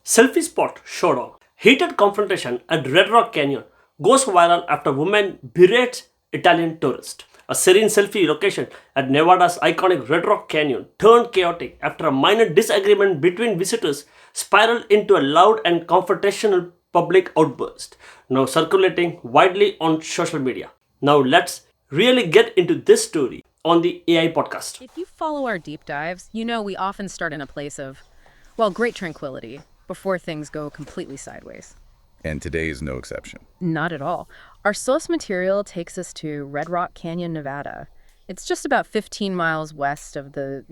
Selfie spot showdown. Heated confrontation at Red Rock Canyon goes viral after woman berates Italian tourist. A serene selfie location at Nevada's iconic Red Rock Canyon turned chaotic after a minor disagreement between visitors spiraled into a loud and confrontational public outburst, now circulating widely on social media. Now let's really get into this story on the AI podcast. If you follow our deep dives, you know we often start in a place of, well, great tranquility before things go completely sideways. And today is no exception. Not at all. Our source material takes us to Red Rock Canyon, Nevada. It's just about 15 miles west of the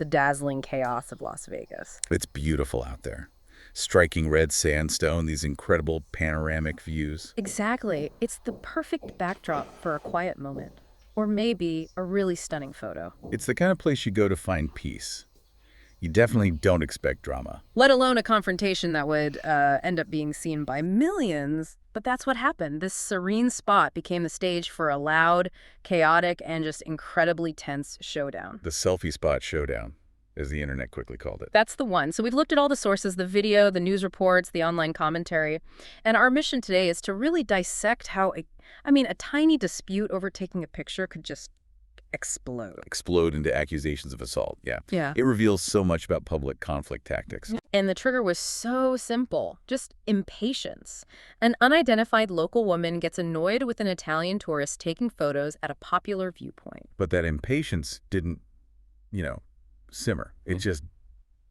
dazzling chaos of Las Vegas. It's beautiful out there. Striking red sandstone, these incredible panoramic views. Exactly. It's the perfect backdrop for a quiet moment. Or maybe a really stunning photo. It's the kind of place you go to find peace. You definitely don't expect drama. Let alone a confrontation that would end up being seen by millions. But that's what happened. This serene spot became the stage for a loud, chaotic, and just incredibly tense showdown. The selfie spot showdown, as the internet quickly called it. That's the one. So we've looked at all the sources, the video, the news reports, the online commentary. And our mission today is to really dissect how a tiny dispute over taking a picture could just explode Into accusations of assault, yeah. Yeah. It reveals so much about public conflict tactics. And the trigger was so simple, just impatience. An unidentified local woman gets annoyed with an Italian tourist taking photos at a popular viewpoint. But that impatience didn't, simmer. It just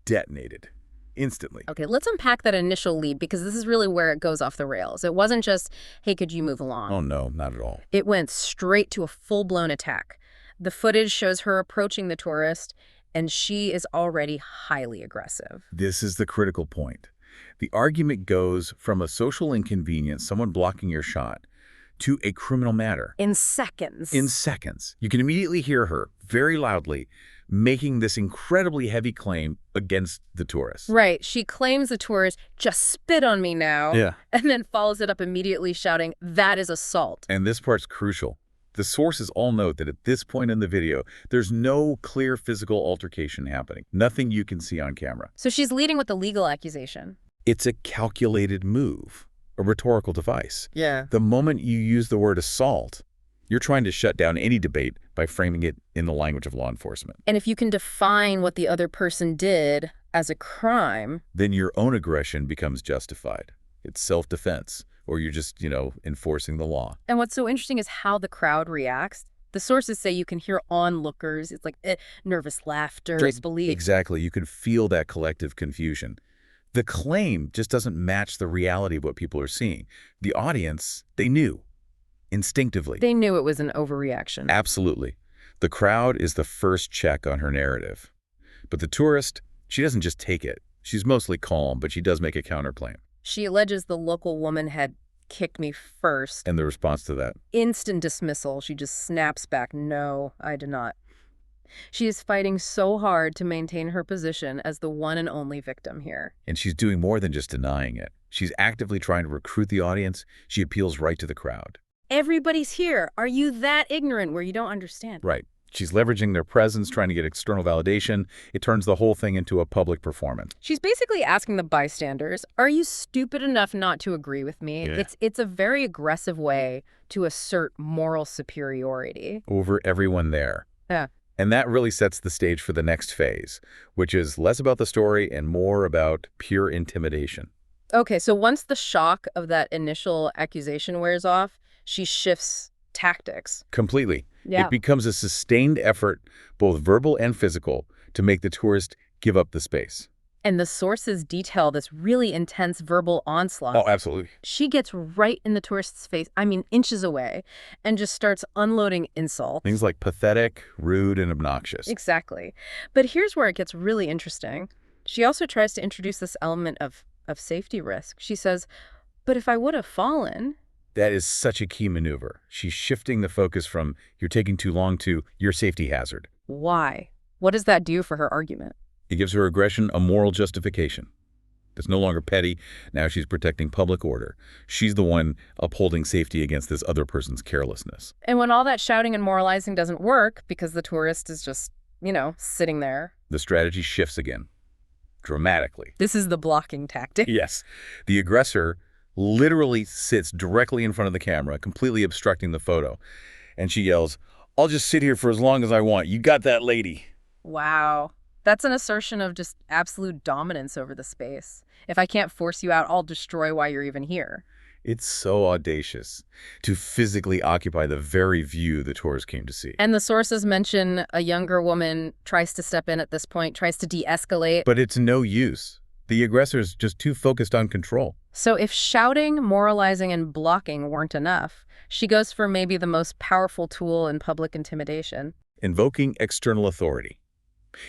detonated instantly. Okay, let's unpack that initial lead because this is really where it goes off the rails. It wasn't just, hey, could you move along? Oh, no, not at all. It went straight to a full-blown attack. The footage shows her approaching the tourist, and she is already highly aggressive. This is the critical point. The argument goes from a social inconvenience, someone blocking your shot, to a criminal matter. In seconds. In seconds. You can immediately hear her, very loudly, making this incredibly heavy claim against the tourist. Right. She claims the tourist just spit on me now. Yeah. And then follows it up immediately shouting, that is assault. And this part's crucial. The sources all note that at this point in the video, there's no clear physical altercation happening. Nothing you can see on camera. So she's leading with the legal accusation. It's a calculated move, a rhetorical device. Yeah. The moment you use the word assault, you're trying to shut down any debate by framing it in the language of law enforcement. And if you can define what the other person did as a crime, then your own aggression becomes justified. It's self-defense, or you're just, enforcing the law. and what's so interesting is how the crowd reacts. The sources say you can hear onlookers. It's like nervous laughter, disbelief. Exactly. You can feel that collective confusion. The claim just doesn't match the reality of what people are seeing. The audience, they knew instinctively. They knew it was an overreaction. Absolutely. The crowd is the first check on her narrative. But the tourist, she doesn't just take it. She's mostly calm, but she does make a counterclaim. She alleges the local woman had kicked me first. And the response to that? Instant dismissal. She just snaps back, no, I did not. She is fighting so hard to maintain her position as the one and only victim here. And she's doing more than just denying it. She's actively trying to recruit the audience. She appeals right to the crowd. Everybody's here. Are you that ignorant where you don't understand? Right. She's leveraging their presence, trying to get external validation. It turns the whole thing into a public performance. She's basically asking the bystanders, are you stupid enough not to agree with me? Yeah. It's a very aggressive way to assert moral superiority. Over everyone there. Yeah. And that really sets the stage for the next phase, which is less about the story and more about pure intimidation. Okay, so once the shock of that initial accusation wears off, she shifts tactics. Completely. Yeah. It becomes a sustained effort, both verbal and physical, to make the tourist give up the space. And the sources detail this really intense verbal onslaught. Oh, absolutely. She gets right in the tourist's face, inches away, and just starts unloading insults. Things like pathetic, rude, and obnoxious. Exactly. But here's where it gets really interesting. She also tries to introduce this element of safety risk. She says, but if I would have fallen... That is such a key maneuver. She's shifting the focus from you're taking too long to your safety hazard. Why? What does that do for her argument? It gives her aggression a moral justification. It's no longer petty. Now she's protecting public order. She's the one upholding safety against this other person's carelessness. And when all that shouting and moralizing doesn't work because the tourist is just, sitting there. The strategy shifts again. dramatically. This is the blocking tactic. Yes. The aggressor literally sits directly in front of the camera, completely obstructing the photo. And she yells, "I'll just sit here for as long as I want. You got that, lady." Wow. That's an assertion of just absolute dominance over the space. If I can't force you out, I'll destroy why you're even here. It's so audacious to physically occupy the very view the tourists came to see. And the sources mention a younger woman tries to step in at this point, tries to de-escalate. But it's no use. The aggressor's just too focused on control. So if shouting, moralizing, and blocking weren't enough, she goes for maybe the most powerful tool in public intimidation. Invoking external authority.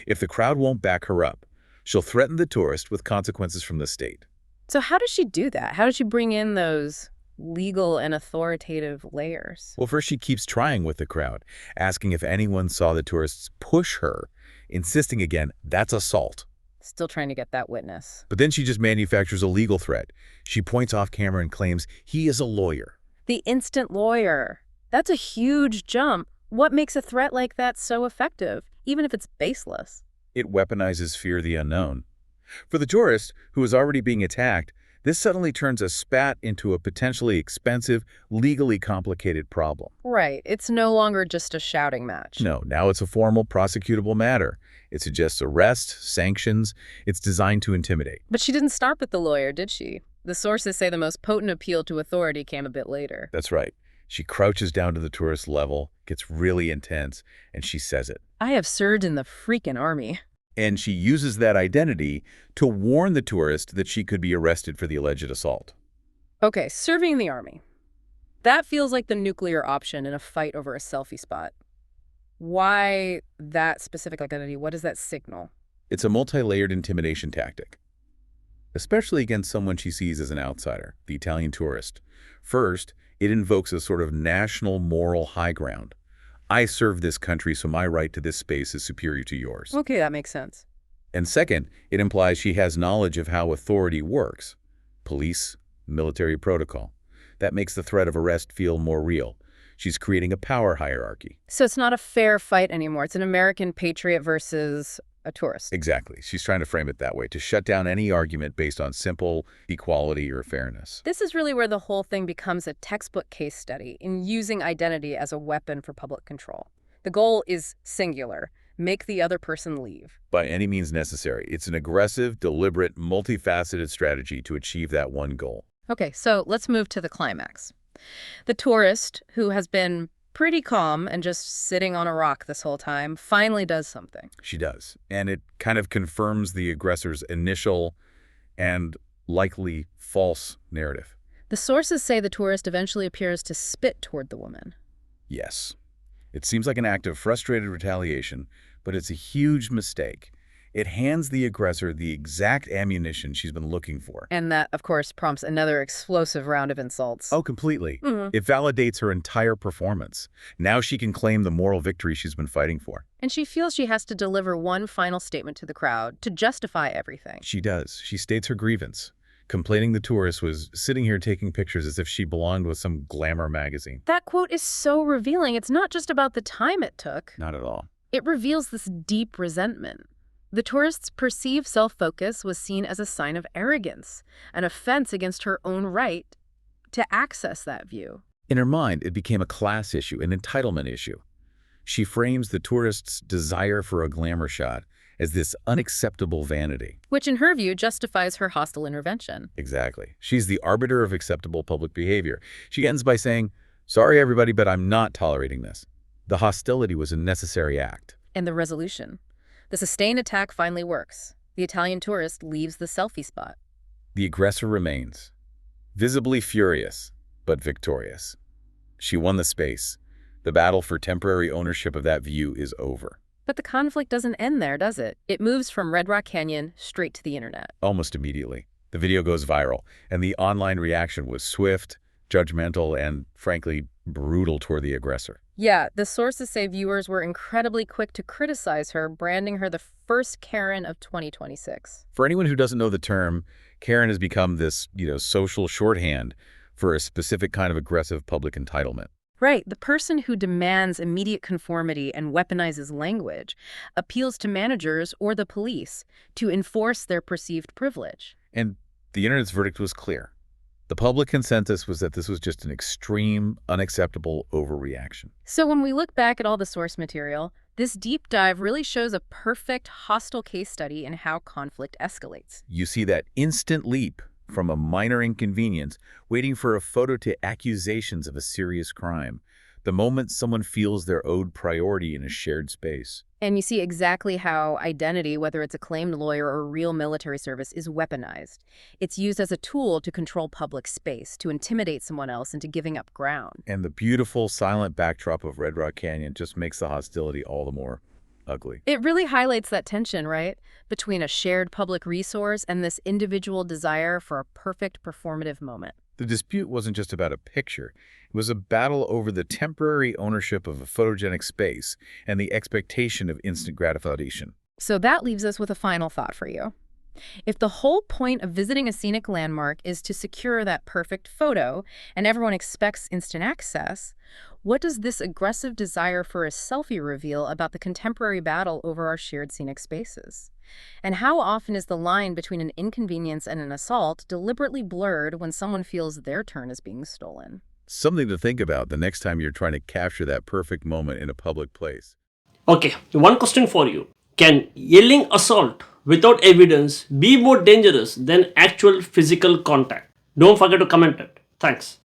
If the crowd won't back her up, she'll threaten the tourist with consequences from the state. So how does she do that? How does she bring in those legal and authoritative layers? Well, first she keeps trying with the crowd, asking if anyone saw the tourists push her, insisting again, that's assault. Still trying to get that witness. But then she just manufactures a legal threat. She points off camera and claims he is a lawyer. The instant lawyer. That's a huge jump. What makes a threat like that so effective, even if it's baseless? It weaponizes fear of the unknown. For the tourist, who is already being attacked, this suddenly turns a spat into a potentially expensive, legally complicated problem. Right. It's no longer just a shouting match. No, now it's a formal, prosecutable matter. It suggests arrest, sanctions. It's designed to intimidate. But she didn't start with the lawyer, did she? The sources say the most potent appeal to authority came a bit later. That's right. She crouches down to the tourist level, gets really intense, and she says it. I have served in the freaking army. And she uses that identity to warn the tourist that she could be arrested for the alleged assault. Okay, serving in the army. That feels like the nuclear option in a fight over a selfie spot. Why that specific identity? What does that signal? It's a multi-layered intimidation tactic, especially against someone she sees as an outsider, the Italian tourist. First, it invokes a sort of national moral high ground. I serve this country, so my right to this space is superior to yours. Okay, that makes sense. And second, it implies she has knowledge of how authority works. Police, military protocol. That makes the threat of arrest feel more real. She's creating a power hierarchy. So it's not a fair fight anymore. It's an American patriot versus a tourist. Exactly. She's trying to frame it that way, to shut down any argument based on simple equality or fairness. This is really where the whole thing becomes a textbook case study in using identity as a weapon for public control. The goal is singular. Make the other person leave. By any means necessary. It's an aggressive, deliberate, multifaceted strategy to achieve that one goal. Okay, so let's move to the climax. The tourist, who has been pretty calm and just sitting on a rock this whole time, finally does something. She does. And it kind of confirms the aggressor's initial and likely false narrative. The sources say the tourist eventually appears to spit toward the woman. Yes. It seems like an act of frustrated retaliation, but it's a huge mistake. It hands the aggressor the exact ammunition she's been looking for. And that, of course, prompts another explosive round of insults. Oh, completely. It validates her entire performance. Now she can claim the moral victory she's been fighting for. And she feels she has to deliver one final statement to the crowd to justify everything. She does. She states her grievance, complaining the tourist was sitting here taking pictures as if she belonged with some glamour magazine. That quote is so revealing. It's not just about the time it took. Not at all. It reveals this deep resentment. The tourist's perceived self-focus was seen as a sign of arrogance, an offense against her own right to access that view. In her mind, it became a class issue, an entitlement issue. She frames the tourist's desire for a glamour shot as this unacceptable vanity. Which, in her view, justifies her hostile intervention. Exactly. She's the arbiter of acceptable public behavior. She ends by saying, "Sorry, everybody, but I'm not tolerating this." The hostility was a necessary act. And the resolution. The sustained attack finally works. The Italian tourist leaves the selfie spot. The aggressor remains, visibly furious, but victorious. She won the space. The battle for temporary ownership of that view is over. But the conflict doesn't end there, does it? It moves from Red Rock Canyon straight to the internet. Almost immediately. The video goes viral, and the online reaction was swift, judgmental, and, frankly, brutal toward the aggressor. Yeah, the sources say viewers were incredibly quick to criticize her, branding her the first Karen of 2026. For anyone who doesn't know the term, Karen has become this, social shorthand for a specific kind of aggressive public entitlement. Right, the person who demands immediate conformity and weaponizes language appeals to managers or the police to enforce their perceived privilege. And the internet's verdict was clear. The public consensus was that this was just an extreme, unacceptable overreaction. So when we look back at all the source material, this deep dive really shows a perfect hostile case study in how conflict escalates. You see that instant leap from a minor inconvenience, waiting for a photo, to accusations of a serious crime, the moment someone feels they're owed priority in a shared space. And you see exactly how identity, whether it's a claimed lawyer or real military service, is weaponized. It's used as a tool to control public space, to intimidate someone else into giving up ground. And the beautiful, silent backdrop of Red Rock Canyon just makes the hostility all the more ugly. It really highlights that tension, right? Between a shared public resource and this individual desire for a perfect performative moment. The dispute wasn't just about a picture. It was a battle over the temporary ownership of a photogenic space and the expectation of instant gratification. So that leaves us with a final thought for you. If the whole point of visiting a scenic landmark is to secure that perfect photo and everyone expects instant access, what does this aggressive desire for a selfie reveal about the contemporary battle over our shared scenic spaces? And how often is the line between an inconvenience and an assault deliberately blurred when someone feels their turn is being stolen? Something to think about the next time you're trying to capture that perfect moment in a public place. Okay, one question for you. Can yelling assault without evidence be more dangerous than actual physical contact? Don't forget to comment it. Thanks.